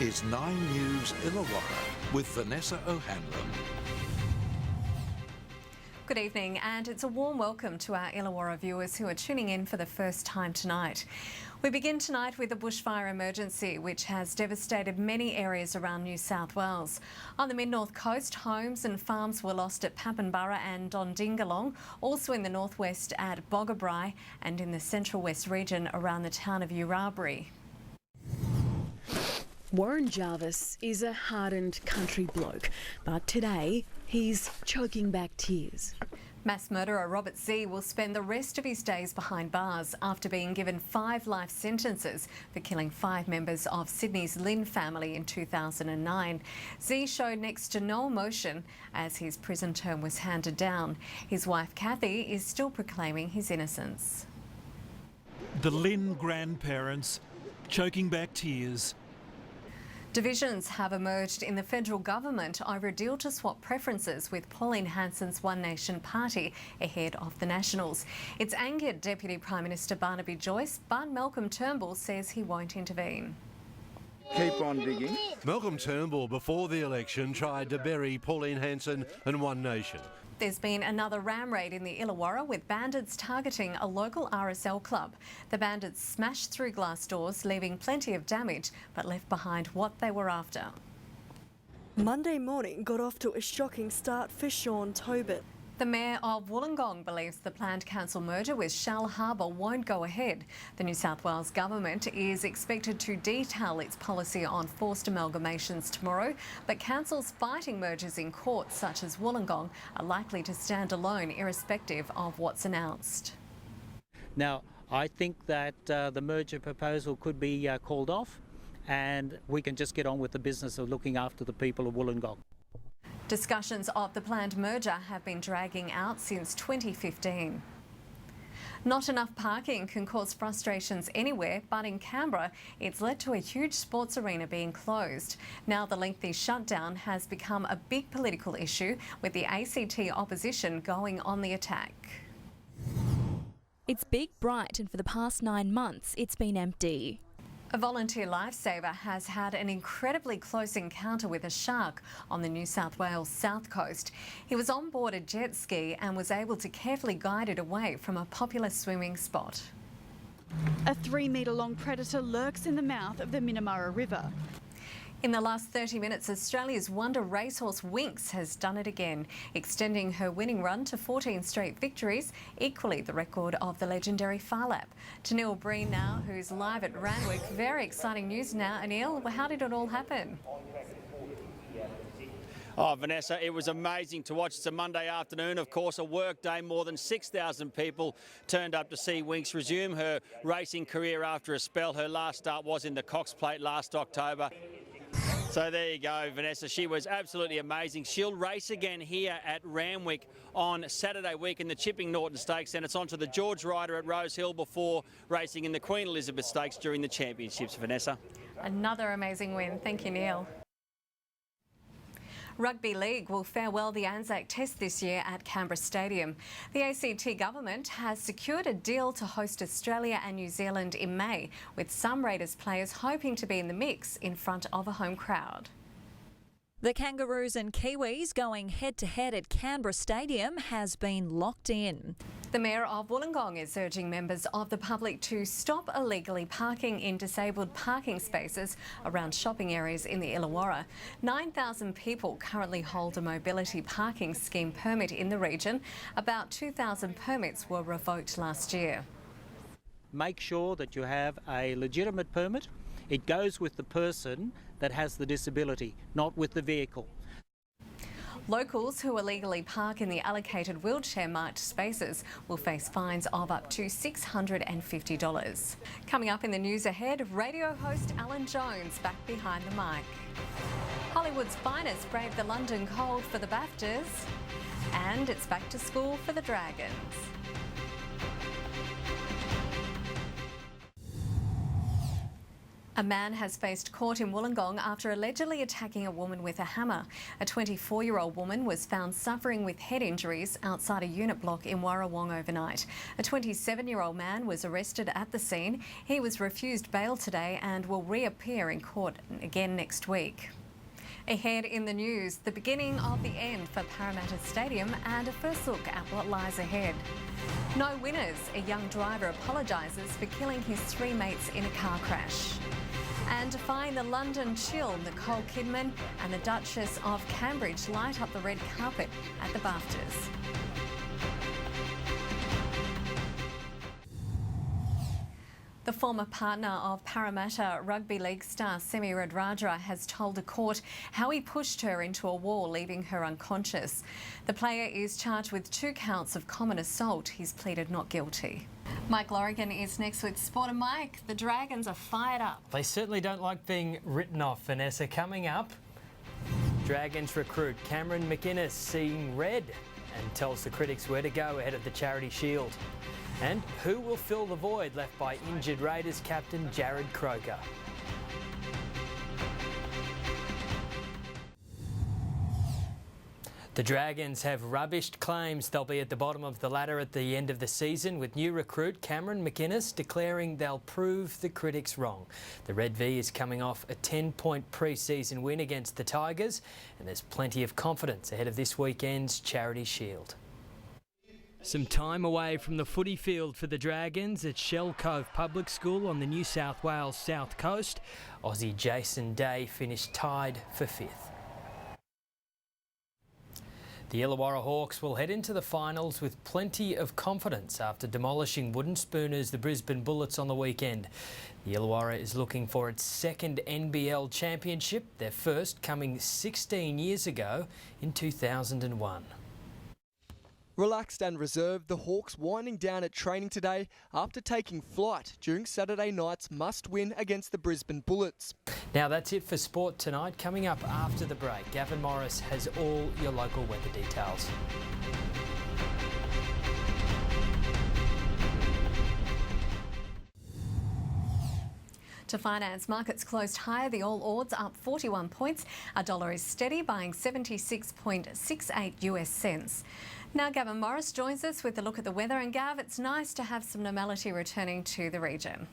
is 9 News Illawarra with Vanessa O'Hanlon. Good evening, and it's a warm welcome to our Illawarra viewers who are tuning in for the first time tonight. We begin tonight with a bushfire emergency which has devastated many areas around New South Wales. On the mid-north coast, homes and farms were lost at Papenburra and Dondingalong, also in the northwest at Boggabri and in the central west region around the town of Urabri. Warren Jarvis is a hardened country bloke, but today he's choking back tears. Mass murderer Robert Z will spend the rest of his days behind bars after being given 5 life sentences for killing 5 members of Sydney's Lynn family in 2009. Z showed next to no emotion as his prison term was handed down. His wife Kathy is still proclaiming his innocence. The Lynn grandparents choking back tears. Divisions have emerged in the federal government over a deal to swap preferences with Pauline Hanson's One Nation party ahead of the Nationals. It's angered Deputy Prime Minister Barnaby Joyce, but Malcolm Turnbull says he won't intervene. Keep on digging. Malcolm Turnbull, before the election, tried to bury Pauline Hanson and One Nation. There's been another ram raid in the Illawarra with bandits targeting a local RSL club. The bandits smashed through glass doors, leaving plenty of damage, but left behind what they were after. Monday morning got off to a shocking start for Sean Tobin. The Mayor of Wollongong believes the planned council merger with Shell Harbour won't go ahead. The New South Wales government is expected to detail its policy on forced amalgamations tomorrow, but councils fighting mergers in courts such as Wollongong are likely to stand alone irrespective of what's announced. Now, I think that the merger proposal could be called off and we can just get on with the business of looking after the people of Wollongong. Discussions of the planned merger have been dragging out since 2015. Not enough parking can cause frustrations anywhere, but in Canberra, it's led to a huge sports arena being closed. Now the lengthy shutdown has become a big political issue, with the ACT opposition going on the attack. It's big, bright, and for the past 9 months, it's been empty. A volunteer lifesaver has had an incredibly close encounter with a shark on the New South Wales south coast. He was on board a jet ski and was able to carefully guide it away from a popular swimming spot. A 3-metre-long predator lurks in the mouth of the Minamara River. In the last 30 minutes, Australia's wonder racehorse Winx has done it again, extending her winning run to 14 straight victories, equally the record of the legendary Farlap. To Neil Breen now, who's live at Randwick. Very exciting news now. Neil, how did it all happen? Oh, Vanessa, it was amazing to watch. It's a Monday afternoon, of course, a work day. More than 6,000 people turned up to see Winx resume her racing career after a spell. Her last start was in the Cox Plate last October. So there you go, Vanessa. She was absolutely amazing. She'll race again here at Randwick on Saturday week in the Chipping Norton Stakes, and it's on to the George Ryder at Rose Hill before racing in the Queen Elizabeth Stakes during the championships, Vanessa. Another amazing win. Thank you, Neil. Rugby League will farewell the Anzac Test this year at Canberra Stadium. The ACT government has secured a deal to host Australia and New Zealand in May, with some Raiders players hoping to be in the mix in front of a home crowd. The Kangaroos and Kiwis going head-to-head at Canberra Stadium has been locked in. The Mayor of Wollongong is urging members of the public to stop illegally parking in disabled parking spaces around shopping areas in the Illawarra. 9,000 people currently hold a mobility parking scheme permit in the region. About 2,000 permits were revoked last year. Make sure that you have a legitimate permit. It goes with the person that has the disability, not with the vehicle. Locals who illegally park in the allocated wheelchair-marked spaces will face fines of up to $650. Coming up in the news ahead, radio host Alan Jones back behind the mic. Hollywood's finest braved the London cold for the BAFTAs, and it's back to school for the Dragons. A man has faced court in Wollongong after allegedly attacking a woman with a hammer. A 24-year-old woman was found suffering with head injuries outside a unit block in Warrawong overnight. A 27-year-old man was arrested at the scene. He was refused bail today and will reappear in court again next week. Ahead in the news, the beginning of the end for Parramatta Stadium and a first look at what lies ahead. No winners. A young driver apologises for killing his 3 mates in a car crash. And defying the London chill, Nicole Kidman and the Duchess of Cambridge light up the red carpet at the BAFTAs. The former partner of Parramatta Rugby League star Semi Radradra has told a court how he pushed her into a wall, leaving her unconscious. The player is charged with 2 counts of common assault. He's pleaded not guilty. Mike Lorigan is next with Sport. And Mike, the Dragons are fired up. They certainly don't like being written off, Vanessa. Coming up, Dragons recruit Cameron McInnes seeing red and tells the critics where to go ahead of the Charity Shield. And who will fill the void left by injured Raiders captain Jared Croker? The Dragons have rubbished claims they'll be at the bottom of the ladder at the end of the season, with new recruit Cameron McInnes declaring they'll prove the critics wrong. The Red V is coming off a 10-point pre-season win against the Tigers, and there's plenty of confidence ahead of this weekend's Charity Shield. Some time away from the footy field for the Dragons at Shell Cove Public School on the New South Wales South Coast. Aussie Jason Day finished tied for 5th. The Illawarra Hawks will head into the finals with plenty of confidence after demolishing wooden spooners the Brisbane Bullets on the weekend. The Illawarra is looking for its 2nd NBL championship, their first coming 16 years ago in 2001. Relaxed and reserved, the Hawks winding down at training today after taking flight during Saturday night's must-win against the Brisbane Bullets. Now that's it for sport tonight. Coming up after the break, Gavin Morris has all your local weather details. To finance, markets closed higher. The All Ords up 41 points. Our dollar is steady, buying 76.68 US cents. Now Gavin Morris joins us with a look at the weather. And Gav, it's nice to have some normality returning to the region.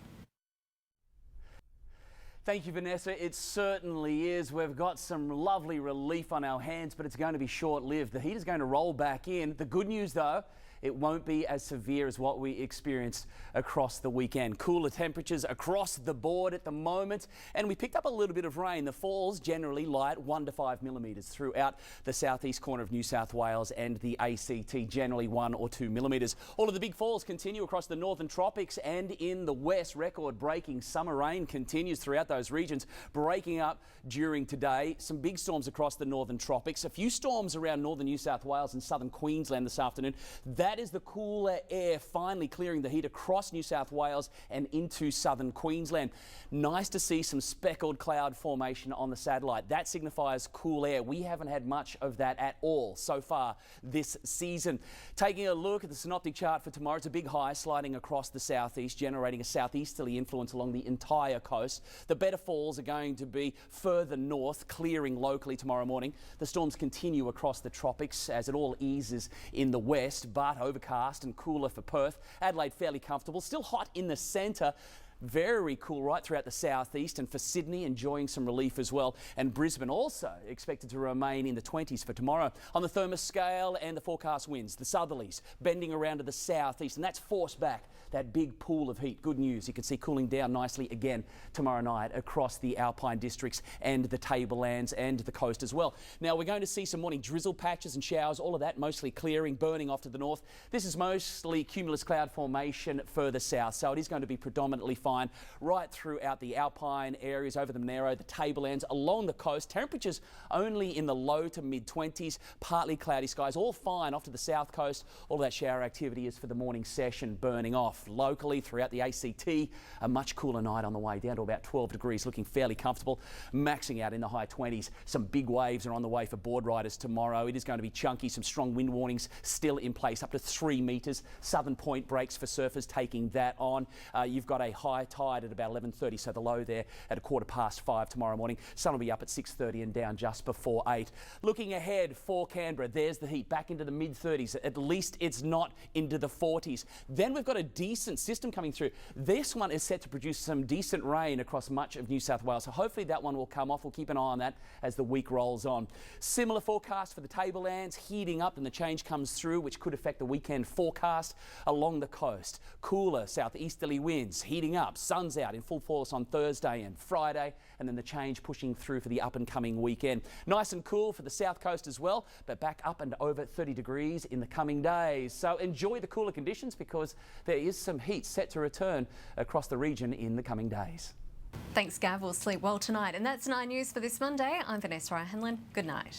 Thank you, Vanessa. It certainly is. We've got some lovely relief on our hands, but it's going to be short-lived. The heat is going to roll back in. The good news, though, it won't be as severe as what we experienced across the weekend. Cooler temperatures across the board at the moment, and we picked up a little bit of rain. The falls generally light, 1 to 5 millimetres throughout the southeast corner of New South Wales and the ACT, generally 1 or 2 millimetres. All of the big falls continue across the northern tropics and in the west. Record-breaking summer rain continues throughout those regions, breaking up during today. Some big storms across the northern tropics, a few storms around northern New South Wales and southern Queensland this afternoon. That is the cooler air finally clearing the heat across New South Wales and into southern Queensland. Nice to see some speckled cloud formation on the satellite. That signifies cool air. We haven't had much of that at all so far this season. Taking a look at the synoptic chart for tomorrow, it's a big high sliding across the southeast, generating a southeasterly influence along the entire coast. The better falls are going to be further north, clearing locally tomorrow morning. The storms continue across the tropics as it all eases in the west, but overcast and cooler for Perth. Adelaide fairly comfortable, still hot in the centre. Very cool right throughout the southeast, and for Sydney enjoying some relief as well. And Brisbane also expected to remain in the 20s for tomorrow. On the thermoscale and the forecast winds, the southerlies bending around to the southeast, and that's forced back that big pool of heat. Good news, you can see cooling down nicely again tomorrow night across the Alpine districts and the tablelands and the coast as well. Now we're going to see some morning drizzle patches and showers, all of that mostly clearing, burning off to the north. This is mostly cumulus cloud formation further south, so it is going to be predominantly fine right throughout the Alpine areas, over the Monero, the tablelands, along the coast. Temperatures only in the low to mid-20s, partly cloudy skies, all fine off to the south coast. All of that shower activity is for the morning session burning off. Locally throughout the ACT, a much cooler night on the way, down to about 12 degrees, looking fairly comfortable, maxing out in the high 20s. Some big waves are on the way for board riders tomorrow. It is going to be chunky, some strong wind warnings still in place, up to 3 metres. Southern point breaks for surfers, taking that on. You've got a high high tide at about 11:30, so the low there at 5:15 tomorrow morning. Sun will be up at 6:30 and down just before 8. Looking ahead for Canberra, there's the heat back into the mid-30s. At least it's not into the 40s. Then we've got a decent system coming through. This one is set to produce some decent rain across much of New South Wales, so hopefully that one will come off. We'll keep an eye on that as the week rolls on. Similar forecast for the tablelands, heating up and the change comes through, which could affect the weekend forecast along the coast. Cooler southeasterly winds heating up, sun's out in full force on Thursday and Friday, and then the change pushing through for the up and coming weekend. Nice and cool for the south coast as well, but back up and over 30 degrees in the coming days. So enjoy the cooler conditions because there is some heat set to return across the region in the coming days. Thanks, Gav. We'll sleep well tonight. And that's 9 News for this Monday. I'm Vanessa O'Hanlon. Good night.